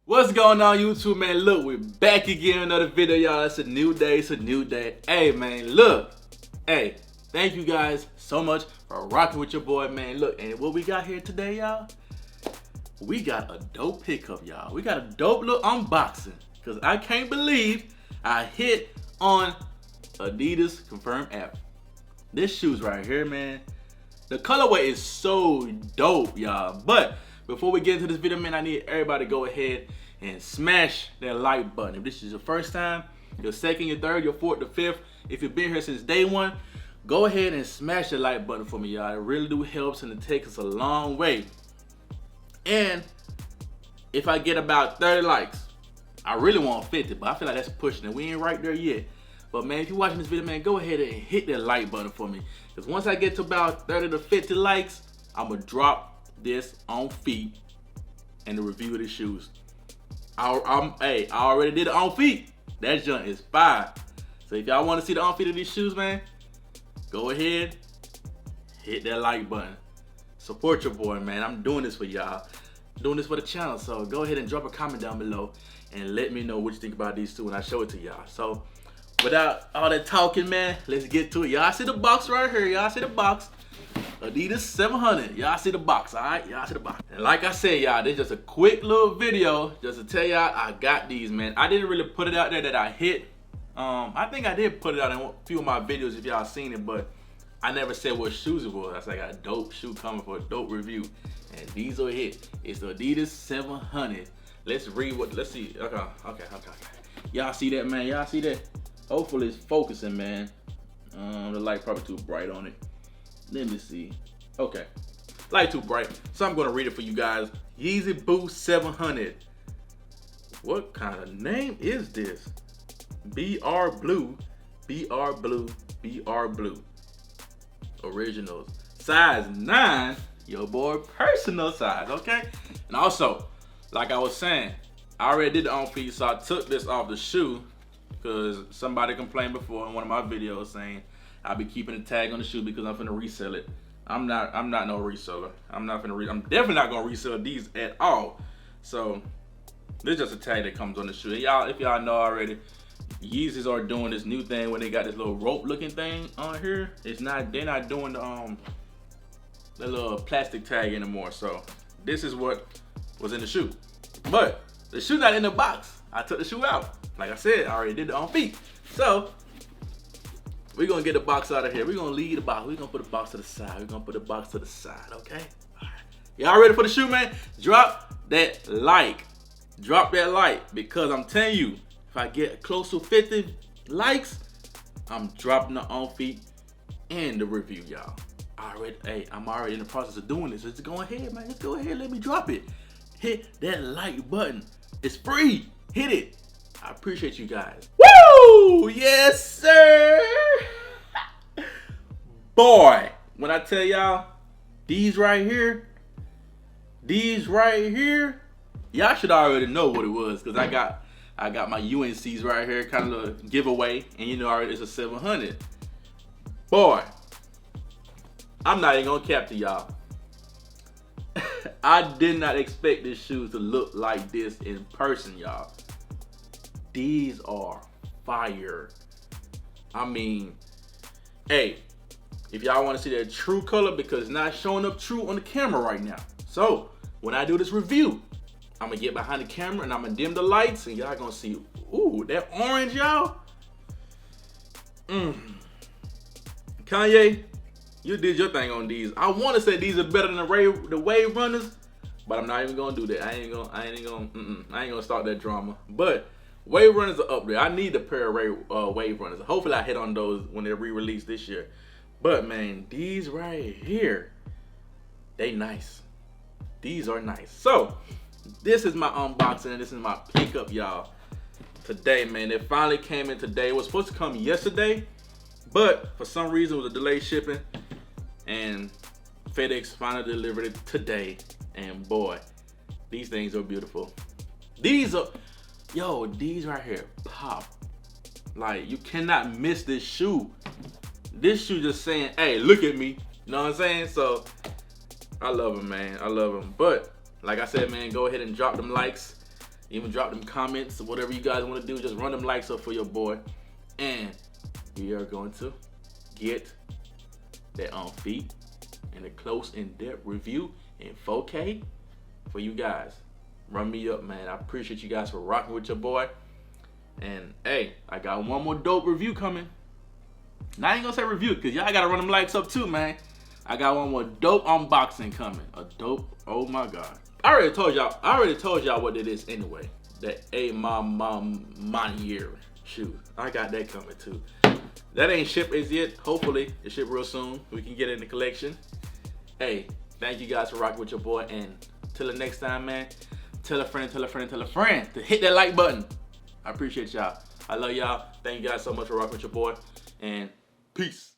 What's going on, YouTube, man? Look, we're back again with another video, y'all. It's a new day, it's a new day. Hey, man, look. Hey, thank you guys so much for rocking with your boy, man. Look, and what we got here today, y'all? We got a dope pickup, y'all. We got a dope little unboxing. Because I can't believe I hit on Adidas Confirmed app. This shoe's right here, man. The colorway is so dope, y'all. But before we get into this video, man, I need everybody to go ahead and smash that like button. If this is your first time, your second, your third, your fourth, your fifth, if you've been here since day one, go ahead and smash the like button for me, y'all. It really do helps and it takes us a long way. And if I get about 30 likes, I really want 50, but I feel like that's pushing it. We ain't right there yet. But man, if you're watching this video, man, go ahead and hit that like button for me. Because once I get to about 30 to 50 likes, I'm going to drop this on feet and the review of the shoes. I already did it on feet. That junk is fire. So if y'all want to see the on feet of these shoes, man, go ahead, hit that like button. Support your boy, man. I'm doing this for y'all. Doing this for the channel. So go ahead and drop a comment down below and let me know what you think about these two when I show it to y'all. So without all that talking, man, let's get to it. Y'all see the box right here. Y'all see the box. Adidas 700. Y'all see the box, all right? Y'all see the box. And like I said, y'all, this is just a quick little video just to tell y'all I got these, man. I didn't really put it out there that I hit. I think I did put it out in a few of my videos if y'all seen it, but I never said what shoes it was. I said I got a dope shoe coming for a dope review. And these are a hit. It's the Adidas 700. Let's read what, let's see. Okay. Y'all see that, man? Y'all see that? Hopefully it's focusing, man. The light probably too bright on it. Let me see. Okay. Light too bright. So I'm going to read it for you guys. Yeezy Boost 700. What kind of name is this? BR Blue. BR Blue. BR Blue. Originals. Size 9. Your boy personal size. Okay? And also, like I was saying, I already did the on feet, so I took this off the shoe because somebody complained before in one of my videos saying I'll be keeping a tag on the shoe because I'm finna resell it. I'm not no reseller. I'm definitely not gonna resell these at all. So this is just a tag that comes on the shoe. Y'all, if y'all know already, Yeezys are doing this new thing where they got this little rope looking thing on here. They're not doing the little plastic tag anymore. So this is what was in the shoe. But the shoe not in the box. I took the shoe out. Like I said, I already did the on feet. So we're gonna get the box out of here. We're gonna leave the box. We're gonna put the box to the side. We're gonna put the box to the side, okay? All right. Y'all ready for the shoe, man? Drop that like. Drop that like, because I'm telling you, if I get close to 50 likes, I'm dropping the on feet and the review, y'all. I'm already in the process of doing this. Let's go ahead, man. Let's go ahead. Let me drop it. Hit that like button. It's free. Hit it. I appreciate you guys. Woo! Yes, sir. Boy, when I tell y'all, these right here, y'all should already know what it was, because I got my UNCs right here, kind of a giveaway, and you know already it's a 700. Boy, I'm not even gonna cap to y'all. I did not expect this shoes to look like this in person, y'all. These are fire. I mean, hey, if y'all want to see that true color, because it's not showing up true on the camera right now. So when I do this review, I'm gonna get behind the camera and I'm gonna dim the lights and y'all gonna see, ooh, that orange, y'all. Kanye, you did your thing on these. I want to say these are better than the Wave Runners, but I'm not even gonna do that. I ain't gonna start that drama. But Wave Runners are up there. I need a pair of Wave Runners. Hopefully I hit on those when they're re-released this year. But man, these right here, they nice. These are nice. So this is my unboxing and this is my pickup, y'all. Today, man, it finally came in today. It was supposed to come yesterday, but for some reason it was a delayed shipping, and FedEx finally delivered it today. And boy, these things are beautiful. These are, yo, these right here pop. Like, you cannot miss this shoe. This shoe just saying, hey, look at me. You know what I'm saying? So I love them, man. I love them. But like I said, man, go ahead and drop them likes. Even drop them comments or whatever you guys want to do. Just run them likes up for your boy. And we are going to get that on feet and a close in-depth review in 4K for you guys. Run me up, man. I appreciate you guys for rocking with your boy. And hey, I got one more dope review coming. Now I ain't gonna say review, cause y'all gotta run them likes up too, man. I got one more dope unboxing coming. A dope, oh my god. I already told y'all what it is anyway. That Manier shoe. I got that coming too. That ain't shipped as yet. Hopefully it ship real soon. We can get it in the collection. Hey, thank you guys for rocking with your boy, and till the next time, man. Tell a friend to hit that like button. I appreciate y'all. I love y'all. Thank you guys so much for rocking with your boy, and peace.